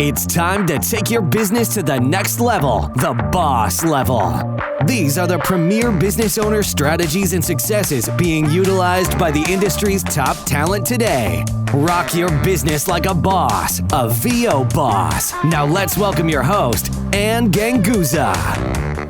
It's time to take your business to the next level, the boss level. These are the premier business owner strategies and successes being utilized by the industry's top talent today. Rock your business like a boss, a VO boss. Now let's welcome your host, Ann Ganguza.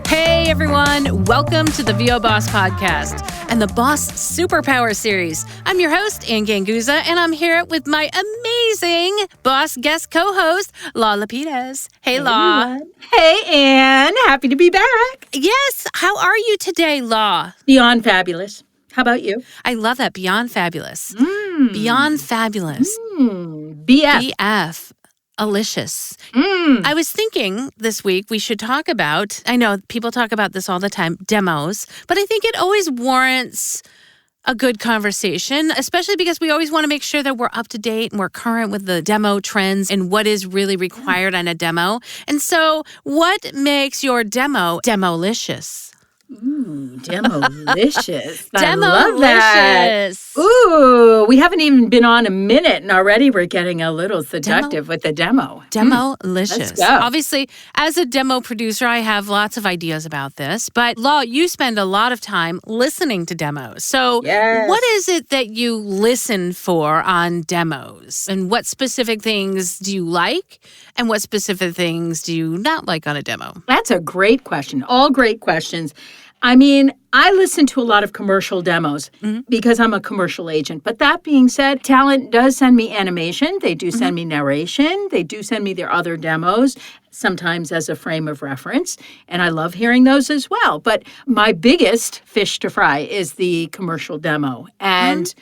Hey everyone, welcome to the VO Boss Podcast and the Boss Superpower Series. I'm your host, Ann Ganguza, and I'm here with my amazing boss guest co-host, Lau Lapidez. Hey, Lau. Everyone. Hey, Ann. Happy to be back. Yes. How are you today, Lau? Beyond fabulous. How about you? I love that. Beyond fabulous. Beyond fabulous. BF. BF. Alicious. I was thinking this week we should talk about, I know people talk about this all the time, demos, but I think it always warrants a good conversation, especially because we always want to make sure that we're up to date and we're current with the demo trends and what is really required on a demo. And so what makes your demo demolicious? Demolicious. I Demolicious. love that. Ooh, we haven't even been on a minute and already we're getting a little seductive with the demo. Demolicious. Let's go. Obviously, as a demo producer, I have lots of ideas about this. But Lau, you spend a lot of time listening to demos. So what is it that you listen for on demos? And what specific things do you like? And what specific things do you not like on a demo? That's a great question. All great questions. I mean, I listen to a lot of commercial demos because I'm a commercial agent. But that being said, talent does send me animation. They do send me narration. They do send me their other demos, sometimes as a frame of reference. And I love hearing those as well. But my biggest fish to fry is the commercial demo. And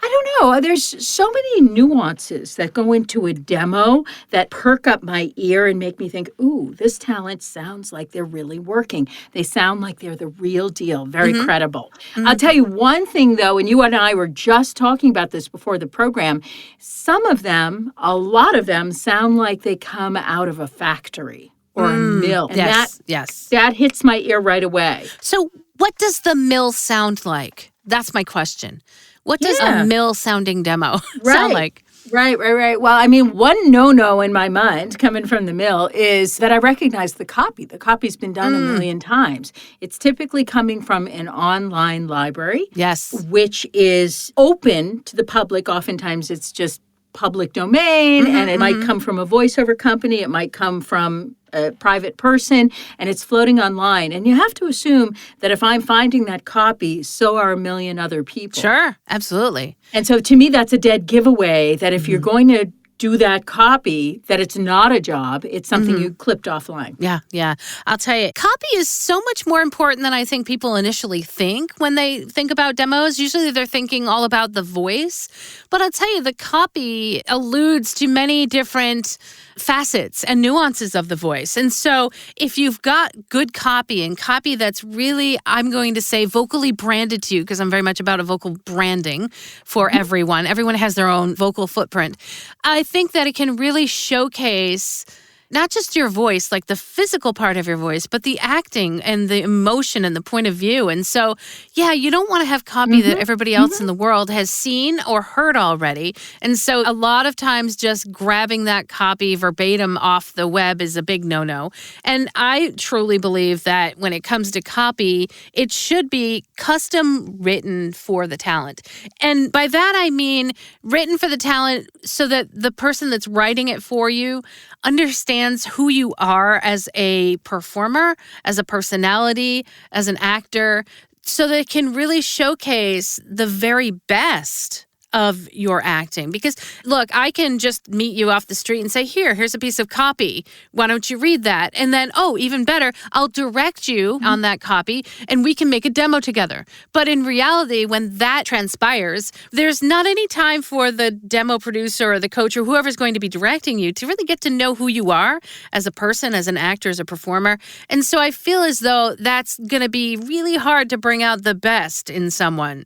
I don't know. There's so many nuances that go into a demo that perk up my ear and make me think, ooh, this talent sounds like they're really working. They sound like they're the real deal, very credible. I'll tell you one thing, though, and you and I were just talking about this before the program. Some of them, a lot of them, sound like they come out of a factory or a mill. And that hits my ear right away. So what does the mill sound like? That's my question. What does a mill-sounding demo sound like? Right. Well, I mean, one no-no in my mind coming from the mill is that I recognize the copy. The copy's been done a million times. It's typically coming from an online library. Yes. Which is open to the public. Oftentimes it's just public domain, and it might come from a voiceover company. It might come from a private person, and it's floating online. And you have to assume that if I'm finding that copy, so are a million other people. Sure, absolutely. And so to me, that's a dead giveaway that if you're going to do that copy, that it's not a job, it's something you clipped offline. Yeah. I'll tell you, copy is so much more important than I think people initially think when they think about demos. Usually they're thinking all about the voice. But I'll tell you, the copy alludes to many different facets and nuances of the voice. And so if you've got good copy and copy that's really, I'm going to say, vocally branded to you, because I'm very much about a vocal branding for everyone. Everyone has their own vocal footprint. I think that it can really showcase not just your voice, like the physical part of your voice, but the acting and the emotion and the point of view. And so, you don't want to have copy that everybody else in the world has seen or heard already. And so a lot of times just grabbing that copy verbatim off the web is a big no-no. And I truly believe that when it comes to copy, it should be custom written for the talent. And by that, I mean written for the talent so that the person that's writing it for you understands who you are as a performer, as a personality, as an actor, so that it can really showcase the very best of your acting. Because, look, I can just meet you off the street and say, here's a piece of copy. Why don't you read that? And then, even better, I'll direct you on that copy and we can make a demo together. But in reality, when that transpires, there's not any time for the demo producer or the coach or whoever's going to be directing you to really get to know who you are as a person, as an actor, as a performer. And so I feel as though that's going to be really hard to bring out the best in someone.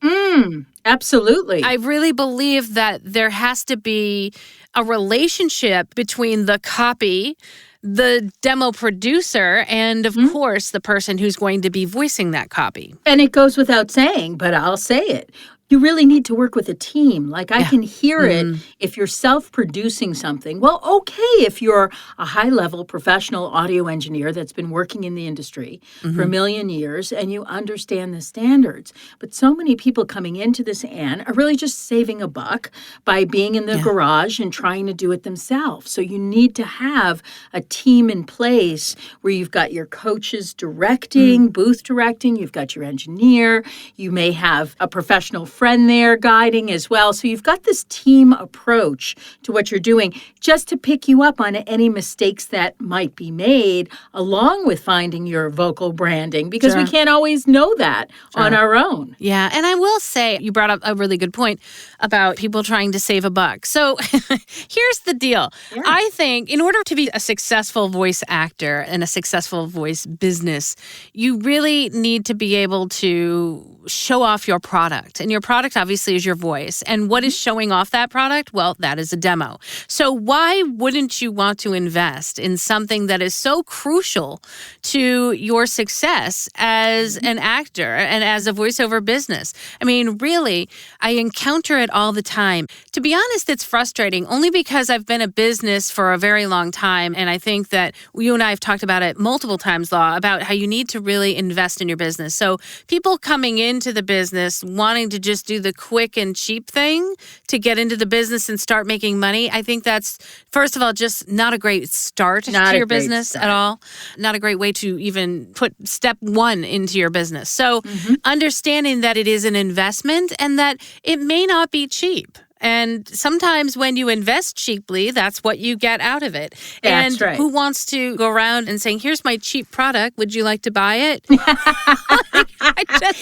Absolutely. I really believe that there has to be a relationship between the copy, the demo producer, and of course, the person who's going to be voicing that copy. And it goes without saying, but I'll say it. you really need to work with a team. Like I can hear it if you're self-producing something. Well, okay, if you're a high-level professional audio engineer that's been working in the industry for a million years and you understand the standards. But so many people coming into this, Anne, are really just saving a buck by being in the garage and trying to do it themselves. So you need to have a team in place where you've got your coaches directing, booth directing, you've got your engineer, you may have a professional friend there guiding as well. So you've got this team approach to what you're doing just to pick you up on any mistakes that might be made, along with finding your vocal branding, because we can't always know that on our own. Yeah, and I will say, you brought up a really good point about people trying to save a buck. So here's the deal. Yeah. I think in order to be a successful voice actor and a successful voice business, you really need to be able to show off your product. And your product obviously is your voice. And what is showing off that product? Well, that is a demo. So why wouldn't you want to invest in something that is so crucial to your success as an actor and as a voiceover business? I mean, really, I encounter it all the time. To be honest, it's frustrating only because I've been a business for a very long time. And I think that you and I have talked about it multiple times, Lau, about how you need to really invest in your business. So people coming into the business wanting to just do the quick and cheap thing to get into the business and start making money, I think that's, first of all, just not a great start to your business at all. Not a great way to even put step one into your business. So understanding that it is an investment and that it may not be cheap. And sometimes when you invest cheaply, that's what you get out of it. That's right. Who wants to go around and saying, here's my cheap product, would you like to buy it?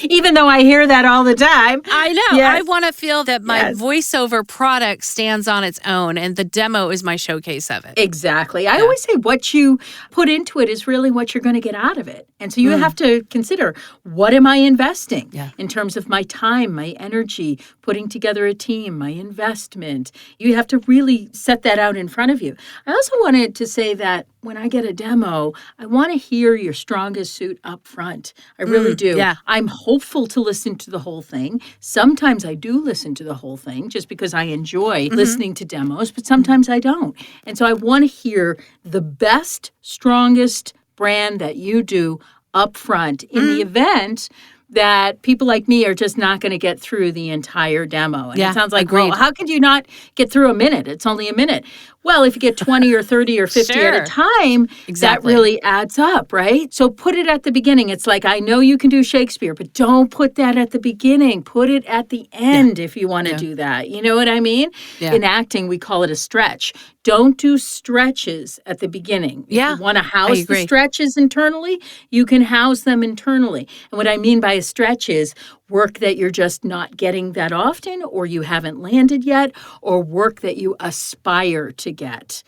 Even though I hear that all the time. I know. Yes. I want to feel that my voiceover product stands on its own and the demo is my showcase of it. Exactly. I always say what you put into it is really what you're going to get out of it. And so you have to consider, what am I investing in terms of my time, my energy, putting together a team, my investment. You have to really set that out in front of you. I also wanted to say that when I get a demo, I want to hear your strongest suit up front. I really do. Yeah. I'm hopeful to listen to the whole thing. Sometimes I do listen to the whole thing just because I enjoy listening to demos, but sometimes I don't. And so I want to hear the best, strongest brand that you do up front in the event that people like me are just not going to get through the entire demo. And it sounds like, well, how could you not get through a minute? It's only a minute. Well, if you get 20 or 30 or 50 at a time, that really adds up, right? So put it at the beginning. It's like, I know you can do Shakespeare, but don't put that at the beginning. Put it at the end if you want to do that. You know what I mean? In acting, we call it a stretch. Don't do stretches at the beginning. If you want to house the stretches internally, you can house them internally. And what I mean by a stretch is work that you're just not getting that often, or you haven't landed yet, or work that you aspire to get.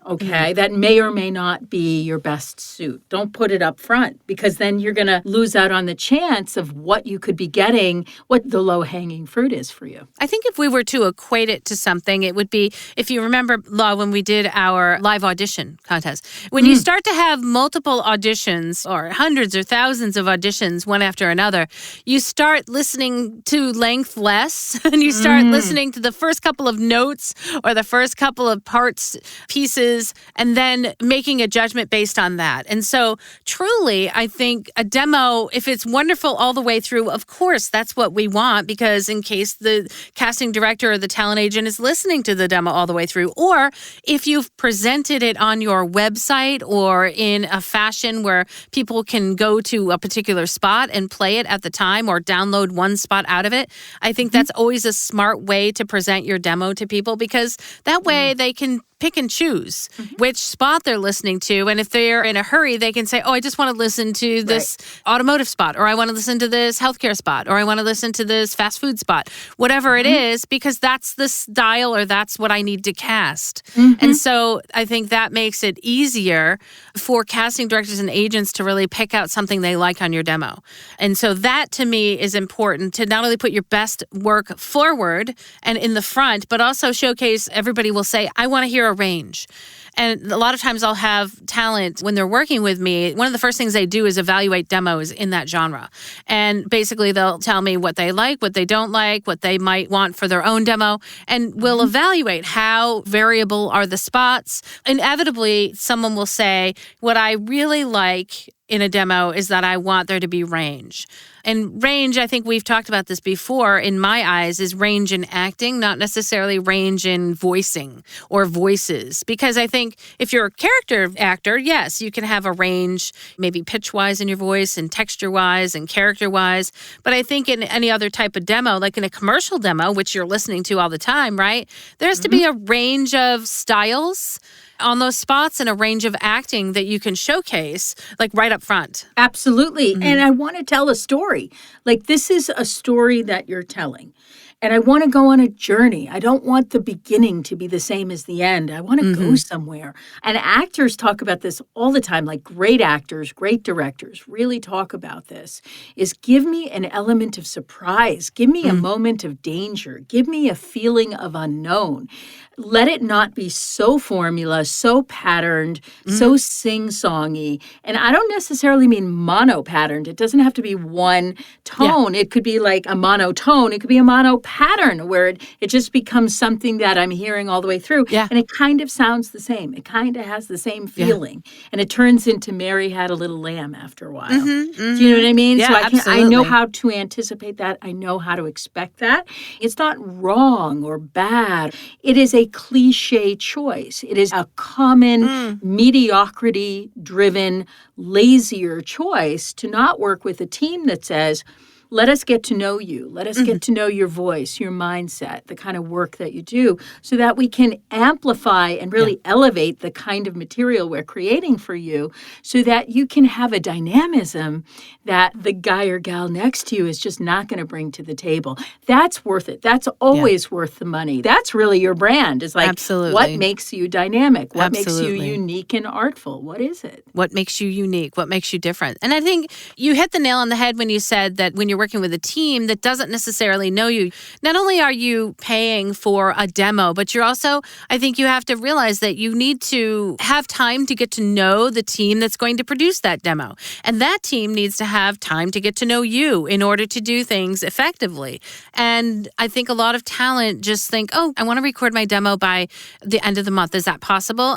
Okay, that may or may not be your best suit. Don't put it up front, because then you're going to lose out on the chance of what you could be getting, what the low-hanging fruit is for you. I think if we were to equate it to something, it would be, if you remember, Lau, when we did our live audition contest, when you start to have multiple auditions or hundreds or thousands of auditions one after another, you start listening to length less, and you start listening to the first couple of notes or the first couple of parts, pieces, and then making a judgment based on that. And so truly, I think a demo, if it's wonderful all the way through, of course, that's what we want, because in case the casting director or the talent agent is listening to the demo all the way through, or if you've presented it on your website or in a fashion where people can go to a particular spot and play it at the time or download one spot out of it, I think that's always a smart way to present your demo to people, because that way they can pick and choose which spot they're listening to. And if they're in a hurry, they can say, oh, I just want to listen to this automotive spot, or I want to listen to this healthcare spot, or I want to listen to this fast food spot, whatever it is, because that's the style or that's what I need to cast. And so I think that makes it easier for casting directors and agents to really pick out something they like on your demo. And so that to me is important, to not only put your best work forward and in the front, but also showcase, everybody will say, I want to hear a a range. And a lot of times I'll have talent when they're working with me. One of the first things they do is evaluate demos in that genre. And basically they'll tell me what they like, what they don't like, what they might want for their own demo. And we'll evaluate how variable are the spots. Inevitably, someone will say, what I really like in a demo is that I want there to be range. And range, I think we've talked about this before, in my eyes, is range in acting, not necessarily range in voicing or voices. Because I think if you're a character actor, yes, you can have a range, maybe pitch-wise in your voice and texture-wise and character-wise. But I think in any other type of demo, like in a commercial demo, which you're listening to all the time, right? There has to be a range of styles on those spots and a range of acting that you can showcase, like right up front. Absolutely. And I want to tell a story. Like, this is a story that you're telling. And I want to go on a journey. I don't want the beginning to be the same as the end. I want to go somewhere. And actors talk about this all the time, like great actors, great directors really talk about this, is give me an element of surprise. Give me a moment of danger. Give me a feeling of unknown. Let it not be so formula, so patterned, so sing-songy. And I don't necessarily mean mono-patterned. It doesn't have to be one tone. It could be like a monotone. It could be a mono-pattern where it just becomes something that I'm hearing all the way through. Yeah. And it kind of sounds the same. It kind of has the same feeling. And it turns into Mary Had a Little Lamb after a while. Do you know what I mean? Yeah, so I absolutely. know how to anticipate that. I know how to expect that. It's not wrong or bad. It is a cliche choice. It is a common mediocrity-driven, lazier choice to not work with a team that says, let us get to know you. Let us get to know your voice, your mindset, the kind of work that you do, so that we can amplify and really elevate the kind of material we're creating for you, so that you can have a dynamism that the guy or gal next to you is just not going to bring to the table. That's worth it. That's always worth the money. That's really your brand. It's like, Absolutely. What makes you dynamic? What Absolutely. makes you unique and artful? What is it? What makes you unique? What makes you different? And I think you hit the nail on the head when you said that when you're working with a team that doesn't necessarily know you, not only are you paying for a demo, but you're also, I think you have to realize that you need to have time to get to know the team that's going to produce that demo. And that team needs to have time to get to know you in order to do things effectively. And I think a lot of talent just think, oh, I want to record my demo by the end of the month. Is that possible?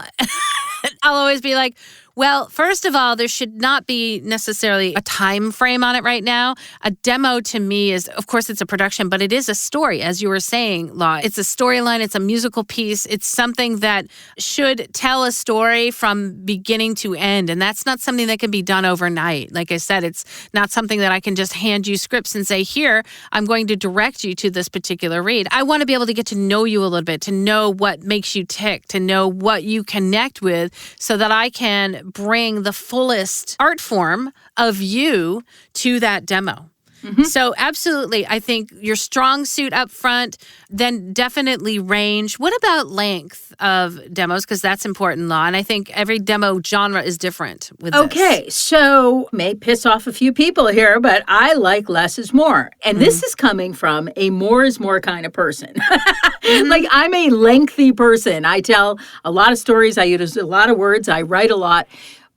I'll always be like, well, first of all, there should not be necessarily a time frame on it right now. A demo to me is, of course, it's a production, but it is a story, as you were saying, Lau. It's a storyline. It's a musical piece. It's something that should tell a story from beginning to end. And that's not something that can be done overnight. Like I said, it's not something that I can just hand you scripts and say, here, I'm going to direct you to this particular read. I want to be able to get to know you a little bit, to know what makes you tick, to know what you connect with, so that I can bring the fullest art form of you to that demo. So absolutely, I think your strong suit up front, then definitely range. What about length of demos? Because that's important, Lau. And I think every demo genre is different with this. Okay, so may piss off a few people here, but I like less is more. And this is coming from a more is more kind of person. Like, I'm a lengthy person. I tell a lot of stories. I use a lot of words. I write a lot.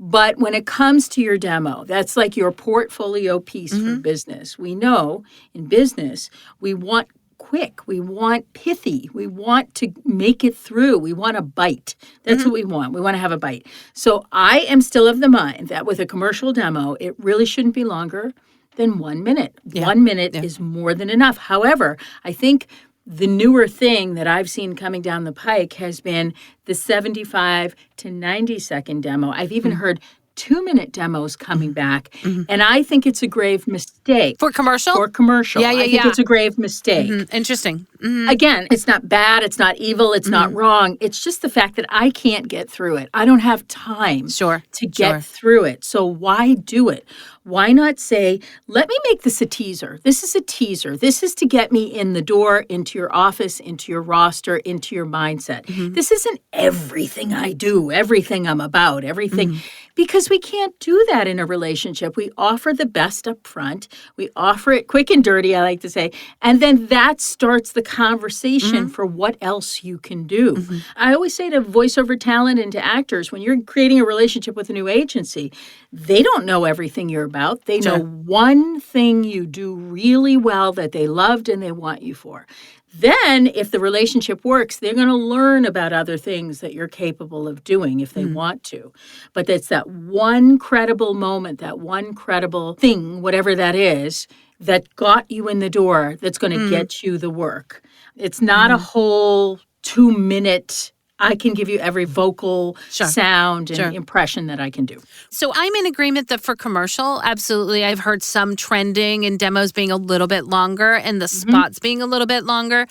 But when it comes to your demo, that's like your portfolio piece for business. We know in business, we want quick. We want pithy. We want to make it through. We want a bite. That's what we want. We want to have a bite. So I am still of the mind that with a commercial demo, it really shouldn't be longer than 1 minute. 1 minute is more than enough. However, I think the newer thing that I've seen coming down the pike has been the 75 to 90-second demo. I've even heard 2-minute demos coming back, and I think it's a grave mistake. For commercial? For commercial. Yeah, I think it's a grave mistake. Interesting. Again, it's not bad, it's not evil, it's not wrong. It's just the fact that I can't get through it. I don't have time to get through it. So why do it? Why not say, let me make this a teaser. This is a teaser. This is to get me in the door, into your office, into your roster, into your mindset. This isn't everything I do, everything I'm about, everything. Because we can't do that in a relationship. We offer the best up front. We offer it quick and dirty, I like to say. And then that starts the conversation for what else you can do. I always say to voiceover talent and to actors, when you're creating a relationship with a new agency, they don't know everything you're about. They know one thing you do really well that they loved and they want you for. Then, if the relationship works, they're going to learn about other things that you're capable of doing if they want to. But it's that one credible moment, that one credible thing, whatever that is, that got you in the door that's going to get you the work. It's not a whole 2-minute, I can give you every vocal sound and impression that I can do. So I'm in agreement that for commercial, absolutely. I've heard some trending and demos being a little bit longer and the spots being a little bit longer.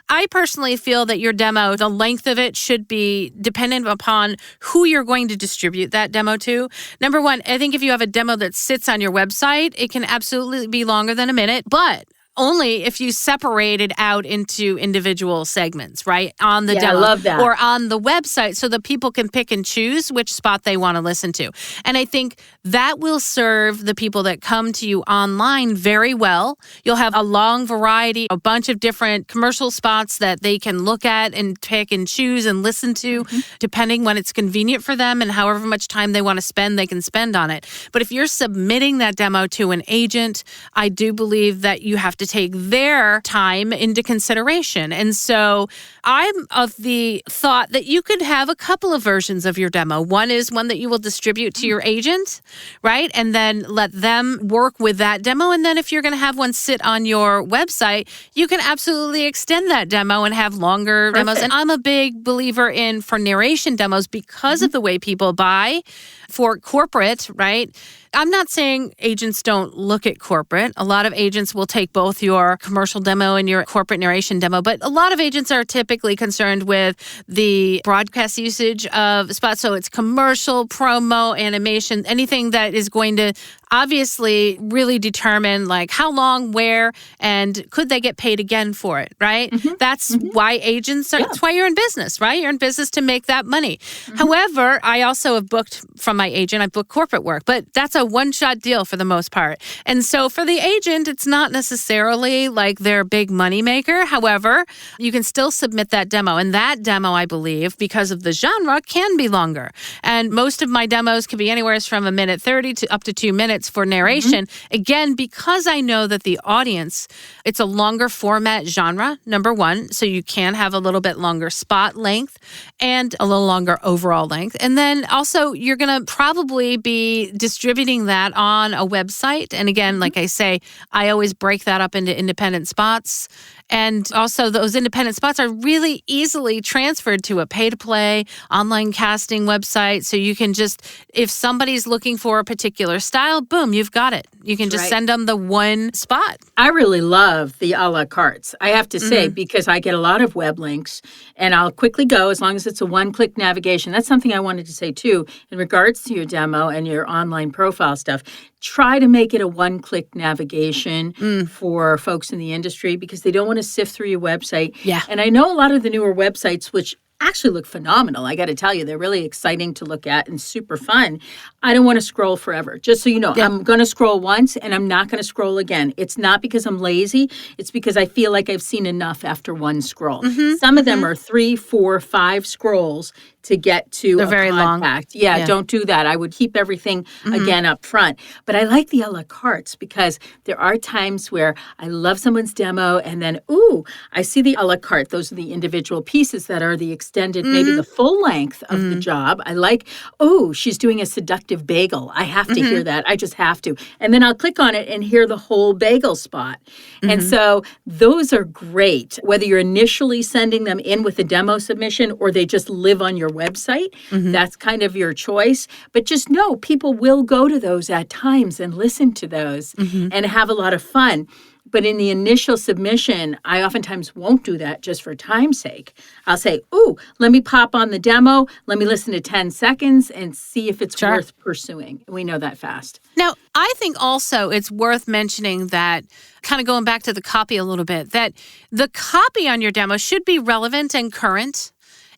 I personally feel that your demo, the length of it should be dependent upon who you're going to distribute that demo to. Number one, I think if you have a demo that sits on your website, it can absolutely be longer than a minute, but only if you separate it out into individual segments, right? On the demo. I love that. Or on the website so that people can pick and choose which spot they want to listen to. And I think that will serve the people that come to you online very well. You'll have a long variety, a bunch of different commercial spots that they can look at and pick and choose and listen to, depending when it's convenient for them and however much time they want to spend, they can spend on it. But if you're submitting that demo to an agent, I do believe that you have to take their time into consideration. And so I'm of the thought that you could have a couple of versions of your demo. One is one that you will distribute to your agent, right? And then let them work with that demo. And then if you're going to have one sit on your website, you can absolutely extend that demo and have longer demos. And I'm a big believer for narration demos because of the way people buy for corporate, right? I'm not saying agents don't look at corporate. A lot of agents will take both your commercial demo and your corporate narration demo, but a lot of agents are typically concerned with the broadcast usage of spots. So it's commercial, promo, animation, anything that is going to obviously really determine like how long, where, and could they get paid again for it, right? That's why agents are, that's why you're in business, right? You're in business to make that money. However, I also have booked from my agent, I book corporate work, but that's a one-shot deal for the most part. And so for the agent, it's not necessarily like their big money maker. However, you can still submit that demo. And that demo, I believe, because of the genre, can be longer. And most of my demos can be anywhere from 1:30 to up to 2 minutes for narration. Again, because I know that the audience, it's a longer format genre, number one, so you can have a little bit longer spot length and a little longer overall length. And then also you're going to probably be distributing that on a website. And again, like I say, I always break that up into independent spots. And also those independent spots are really easily transferred to a pay-to-play online casting website. So you can just, if somebody's looking for a particular style, boom, you've got it. You can just send them the one spot. I really love the a la cartes, I have to say, because I get a lot of web links and I'll quickly go as long as it's a one-click navigation. That's something I wanted to say too in regards to your demo and your online profile stuff. Try to make it a one-click navigation for folks in the industry because they don't want to sift through your website. Yeah. And I know a lot of the newer websites, which actually look phenomenal. I got to tell you, they're really exciting to look at and super fun. I don't want to scroll forever. Just so you know, I'm going to scroll once and I'm not going to scroll again. It's not because I'm lazy. It's because I feel like I've seen enough after one scroll. Some of them are 3, 4, 5 scrolls to get to They're a very contact. long. Yeah, don't do that. I would keep everything again up front. But I like the a la cartes because there are times where I love someone's demo and then, ooh, I see the a la carte. Those are the individual pieces that are the extended, maybe the full length of the job. I like, oh, she's doing a seductive bagel. I have to hear that. I just have to. And then I'll click on it and hear the whole bagel spot. And so those are great, whether you're initially sending them in with a demo submission or they just live on your website. That's kind of your choice. But just know people will go to those at times and listen to those and have a lot of fun. But in the initial submission, I oftentimes won't do that just for time's sake. I'll say, ooh, let me pop on the demo. Let me listen to 10 seconds and see if it's worth pursuing. We know that fast. Now, I think also it's worth mentioning that, kind of going back to the copy a little bit, that the copy on your demo should be relevant and current.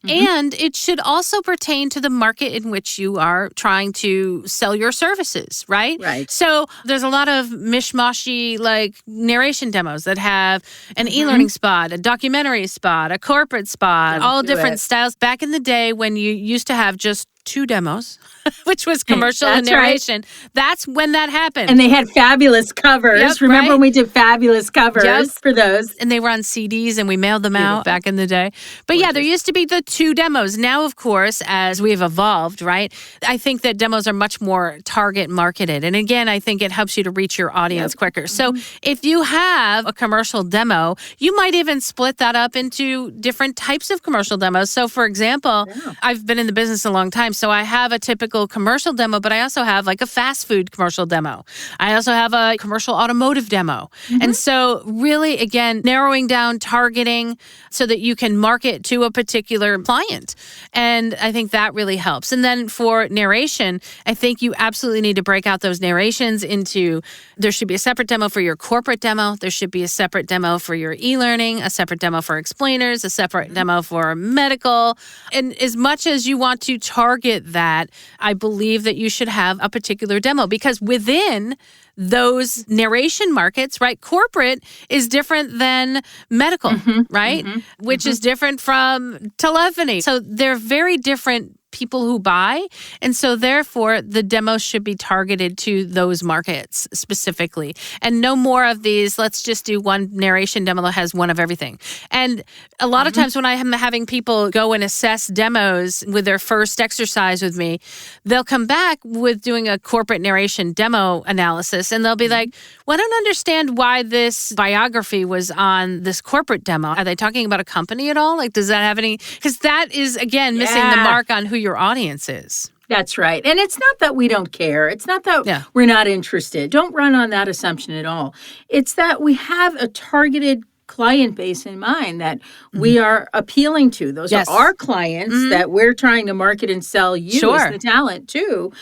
And it should also pertain to the market in which you are trying to sell your services, right? Right. So there's a lot of mishmashy like narration demos that have an e-learning spot, a documentary spot, a corporate spot, all different styles. Back in the day when you used to have just 2 demos, which was commercial and narration. Right. That's when that happened. And they had fabulous covers. Yep, Remember when we did fabulous covers for those? And they were on CDs and we mailed them out back in the day. But yeah, there used to be the 2 demos. Now, of course, as we've evolved, right, I think that demos are much more target marketed. And again, I think it helps you to reach your audience quicker. So if you have a commercial demo, you might even split that up into different types of commercial demos. So for example, I've been in the business a long time. So I have a typical commercial demo, but I also have like a fast food commercial demo. I also have a commercial automotive demo. And so really, again, narrowing down targeting so that you can market to a particular client. And I think that really helps. And then for narration, I think you absolutely need to break out those narrations into, there should be a separate demo for your corporate demo. There should be a separate demo for your e-learning, a separate demo for explainers, a separate demo for medical. And as much as you want to target that, I believe that you should have a particular demo because within those narration markets, right, corporate is different than medical, right, which is different from telephony. So they're very different people who buy. And so therefore, the demos should be targeted to those markets specifically. And no more of these, let's just do one narration demo that has one of everything. And a lot of times when I am having people go and assess demos with their first exercise with me, they'll come back with doing a corporate narration demo analysis. And they'll be like, well, I don't understand why this biography was on this corporate demo. Are they talking about a company at all? Like, does that have any? Because that is, again, missing the mark on who your audience is. That's right. And it's not that we don't care. It's not that we're not interested. Don't run on that assumption at all. It's that we have a targeted client base in mind that we are appealing to. Those are our clients that we're trying to market and sell you as the talent to.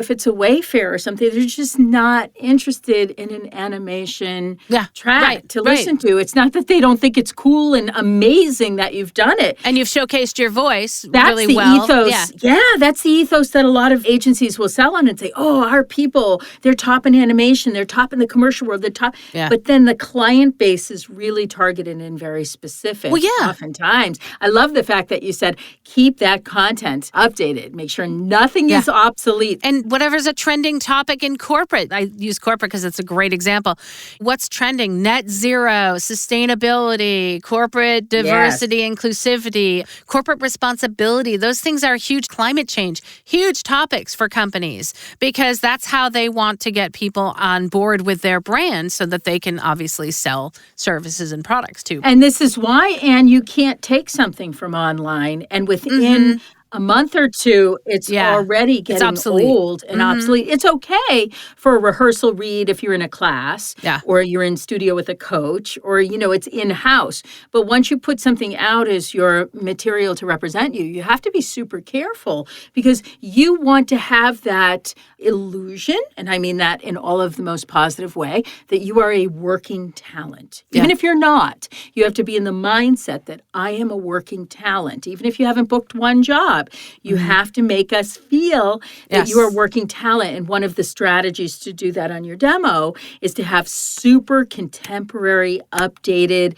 If it's a Wayfair or something, they're just not interested in an animation track to listen to. It's not that they don't think it's cool and amazing that you've done it. And you've showcased your voice that's really the well. Ethos. Yeah, that's the ethos that a lot of agencies will sell on and say, oh, our people, they're top in animation, they're top in the commercial world, they're top. But then the client base is really targeted and very specific oftentimes. I love the fact that you said, keep that content updated. Make sure nothing is obsolete. And whatever's a trending topic in corporate. I use corporate because it's a great example. What's trending? Net zero, sustainability, corporate diversity, inclusivity, corporate responsibility. Those things are huge. Climate change, huge topics for companies because that's how they want to get people on board with their brand so that they can obviously sell services and products too. And this is why, Anne, you can't take something from online and within a month or two, it's already getting old and obsolete. It's okay for a rehearsal read if you're in a class or you're in studio with a coach or, it's in-house. But once you put something out as your material to represent you, you have to be super careful because you want to have that illusion, and I mean that in all of the most positive way, that you are a working talent. Even if you're not, you have to be in the mindset that I am a working talent. Even if you haven't booked one job, you have to make us feel that you are working talent. And one of the strategies to do that on your demo is to have super contemporary, updated,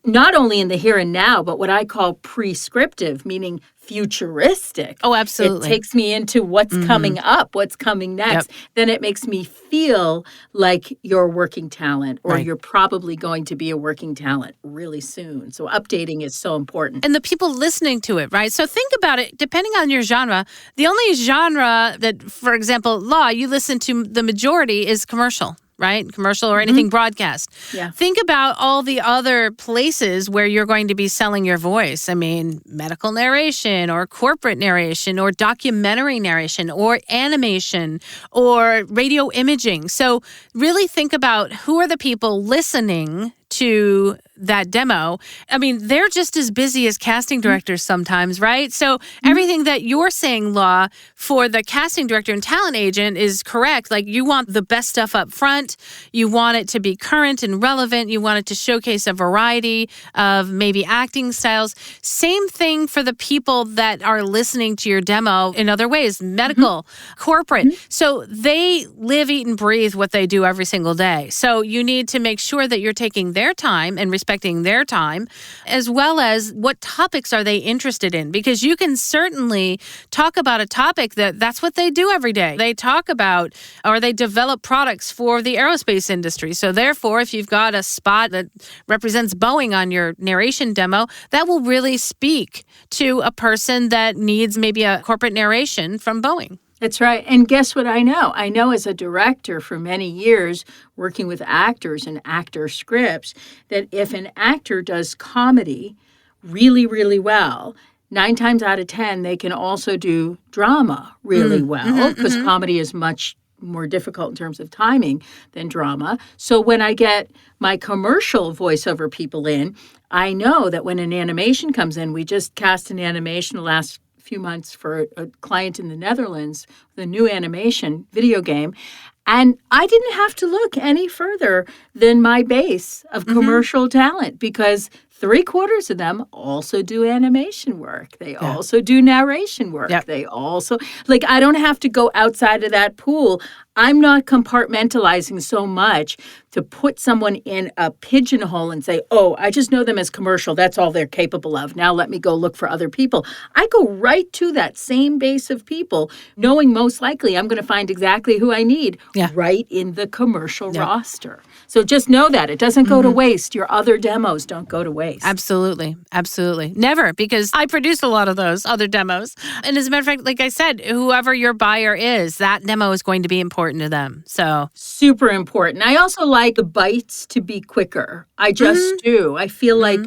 not only in the here and now, but what I call prescriptive, meaning futuristic. Oh, absolutely. It takes me into what's coming up, what's coming next. Then it makes me feel like you're a working talent or you're probably going to be a working talent really soon. So updating is so important. And the people listening to it, right? So think about it, depending on your genre, the only genre that, for example, Lau, you listen to the majority is commercial. Right? Commercial or anything broadcast. Think about all the other places where you're going to be selling your voice. I mean, medical narration or corporate narration or documentary narration or animation or radio imaging. So really think about who are the people listening to that demo. I mean, they're just as busy as casting directors sometimes, right? So everything that you're saying, Law, for the casting director and talent agent is correct. Like, you want the best stuff up front. You want it to be current and relevant. You want it to showcase a variety of maybe acting styles. Same thing for the people that are listening to your demo in other ways, medical, corporate. So they live, eat, and breathe what they do every single day. So you need to make sure that you're taking their time and respecting their time, as well as what topics are they interested in? Because you can certainly talk about a topic that's what they do every day. They talk about, or they develop products for the aerospace industry. So therefore, if you've got a spot that represents Boeing on your narration demo, that will really speak to a person that needs maybe a corporate narration from Boeing. That's right. And guess what I know? I know as a director for many years, working with actors and actor scripts, that if an actor does comedy really, really well, 9 times out of 10, they can also do drama really well, because comedy is much more difficult in terms of timing than drama. So when I get my commercial voiceover people in, I know that when an animation comes in, we just cast an animation the last few months for a client in the Netherlands, the new animation video game. And I didn't have to look any further than my base of commercial talent, because 3/4 of them also do animation work. They also do narration work. They also, like, I don't have to go outside of that pool. I'm not compartmentalizing so much to put someone in a pigeonhole and say, oh, I just know them as commercial. That's all they're capable of. Now let me go look for other people. I go right to that same base of people, knowing most likely I'm going to find exactly who I need right in the commercial roster. So just know that. It doesn't go to waste. Your other demos don't go to waste. Absolutely. Absolutely. Never, because I produce a lot of those other demos. And as a matter of fact, like I said, whoever your buyer is, that demo is going to be important to them. So super important. I also like the bites to be quicker. I just do. I feel like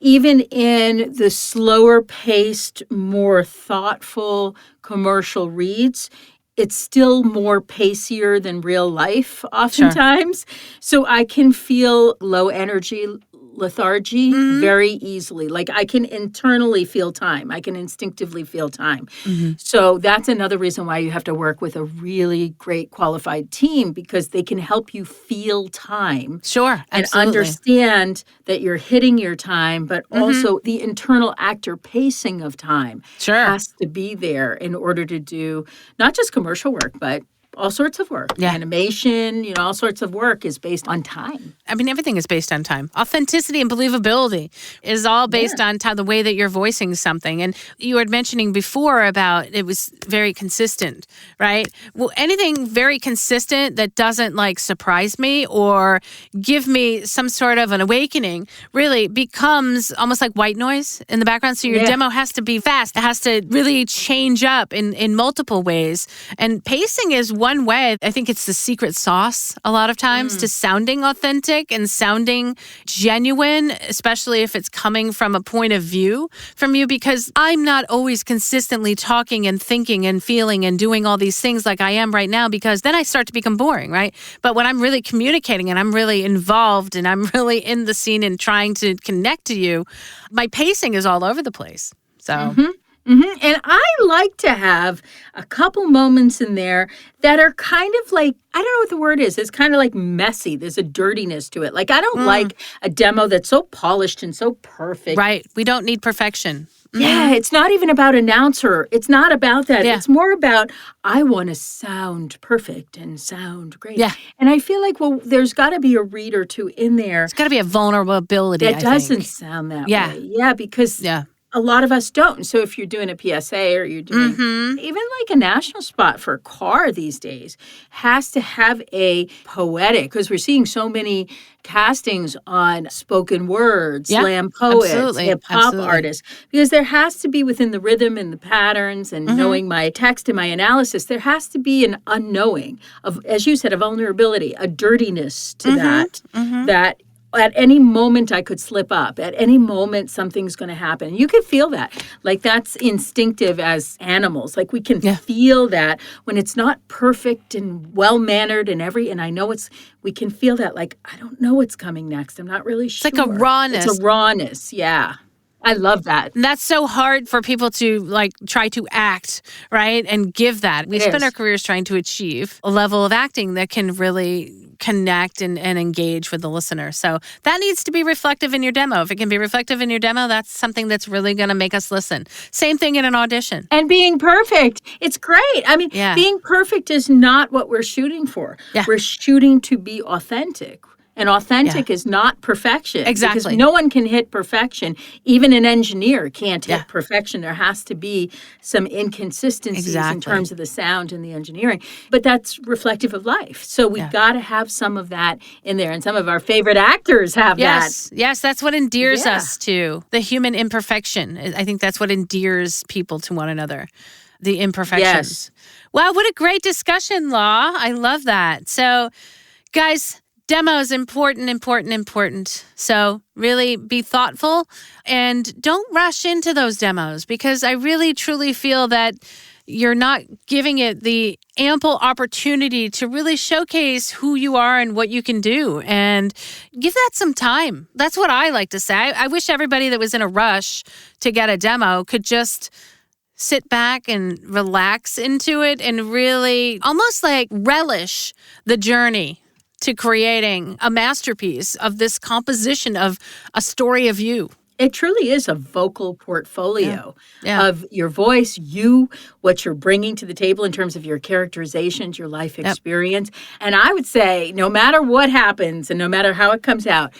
even in the slower paced, more thoughtful commercial reads, it's still more pacier than real life oftentimes. So I can feel low energy, lethargy very easily. Like, I can internally feel time. I can instinctively feel time. So that's another reason why you have to work with a really great qualified team, because they can help you feel time. Sure, and absolutely. understand that you're hitting your time, but also the internal actor pacing of time has to be there in order to do not just commercial work, but all sorts of work. Animation, all sorts of work is based on time. I mean, everything is based on time. Authenticity and believability is all based on the way that you're voicing something. And you were mentioning before about it was very consistent, right? Well, anything very consistent that doesn't surprise me or give me some sort of an awakening really becomes almost like white noise in the background. So your demo has to be fast. It has to really change up in multiple ways. And pacing is one way. I think it's the secret sauce a lot of times to sounding authentic and sounding genuine, especially if it's coming from a point of view from you, because I'm not always consistently talking and thinking and feeling and doing all these things like I am right now, because then I start to become boring, right? But when I'm really communicating and I'm really involved and I'm really in the scene and trying to connect to you, my pacing is all over the place. So... And I like to have a couple moments in there that are kind of like, I don't know what the word is. It's kind of like messy. There's a dirtiness to it. Like, I don't like a demo that's so polished and so perfect. Right. We don't need perfection. Yeah, it's not even about announcer. It's not about that. It's more about, I want to sound perfect and sound great. Yeah. And I feel like, well, there's got to be a read or two in there. There's got to be a vulnerability, that doesn't sound that way. Yeah, because... a lot of us don't. So if you're doing a PSA or you're doing even like a national spot for a car these days, has to have a poetic, because we're seeing so many castings on spoken word, slam poets, hip-hop artists, because there has to be, within the rhythm and the patterns and knowing my text and my analysis, there has to be an unknowing of, as you said, a vulnerability, a dirtiness to that At any moment, I could slip up. At any moment, something's going to happen. You can feel that. Like, that's instinctive as animals. Like, we can feel that when it's not perfect and well-mannered and I know we can feel that. Like, I don't know what's coming next. I'm not really sure. It's like a rawness. It's a rawness, yeah. I love that. And that's so hard for people to try to act, right? And give that. We spend our careers trying to achieve a level of acting that can really connect and engage with the listener. So that needs to be reflective in your demo. If it can be reflective in your demo, that's something that's really going to make us listen. Same thing in an audition. And being perfect. It's great. I mean, being perfect is not what we're shooting for. Yeah. We're shooting to be authentic. And authentic is not perfection. Exactly. Because no one can hit perfection. Even an engineer can't hit perfection. There has to be some inconsistencies in terms of the sound and the engineering. But that's reflective of life. So we've got to have some of that in there. And some of our favorite actors have that. Yes, that's what endears us to the human imperfection. I think that's what endears people to one another. The imperfections. Yes. Wow, what a great discussion, Lau. I love that. So, guys, demos, important. So really be thoughtful and don't rush into those demos, because I really, truly feel that you're not giving it the ample opportunity to really showcase who you are and what you can do, and give that some time. That's what I like to say. I wish everybody that was in a rush to get a demo could just sit back and relax into it and really almost like relish the journey to creating a masterpiece of this composition of a story of you. It truly is a vocal portfolio of your voice, what you're bringing to the table in terms of your characterizations, your life experience. And I would say, no matter what happens and no matter how it comes out,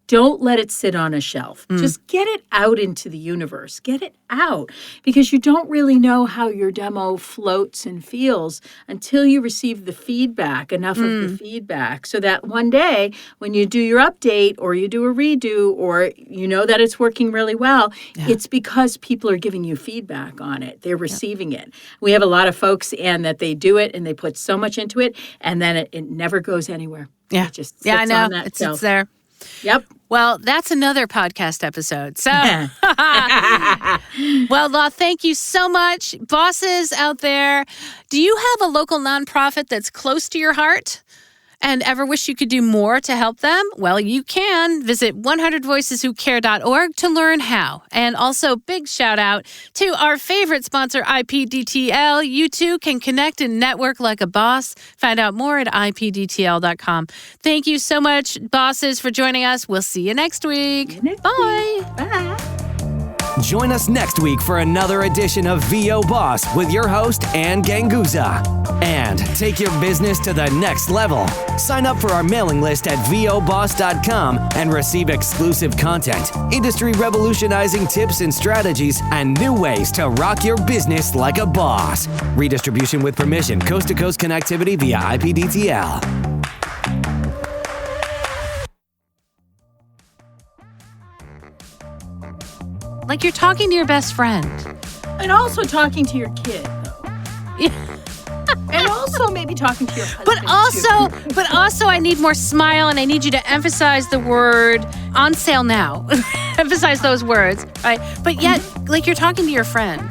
don't let it sit on a shelf. Just get it out into the universe. Get it out, because you don't really know how your demo floats and feels until you receive the feedback, enough of the feedback, so that one day when you do your update or you do a redo or you know that it's working really well, it's because people are giving you feedback on it. They're receiving it. We have a lot of folks, and that they do it and they put so much into it, and then it never goes anywhere. Yeah. It just sits I know. on that It shelf. sits there. Yep. Well, that's another podcast episode. So, well, Lau, thank you so much. Bosses out there, do you have a local nonprofit that's close to your heart and ever wish you could do more to help them? Well, you can visit 100voiceswhocare.org to learn how. And also, big shout out to our favorite sponsor, IPDTL. You too can connect and network like a boss. Find out more at ipdtl.com. Thank you so much, bosses, for joining us. We'll see you next week. Bye. Bye. Join us next week for another edition of VO Boss with your host, Ann Ganguza. And take your business to the next level. Sign up for our mailing list at voboss.com and receive exclusive content, industry revolutionizing tips and strategies, and new ways to rock your business like a boss. Redistribution with permission, coast-to-coast connectivity via IPDTL. Like you're talking to your best friend. And also talking to your kid, though. And also maybe talking to your husband. But also I need more smile, and I need you to emphasize the word on sale now. Emphasize those words, right? But yet, like you're talking to your friend.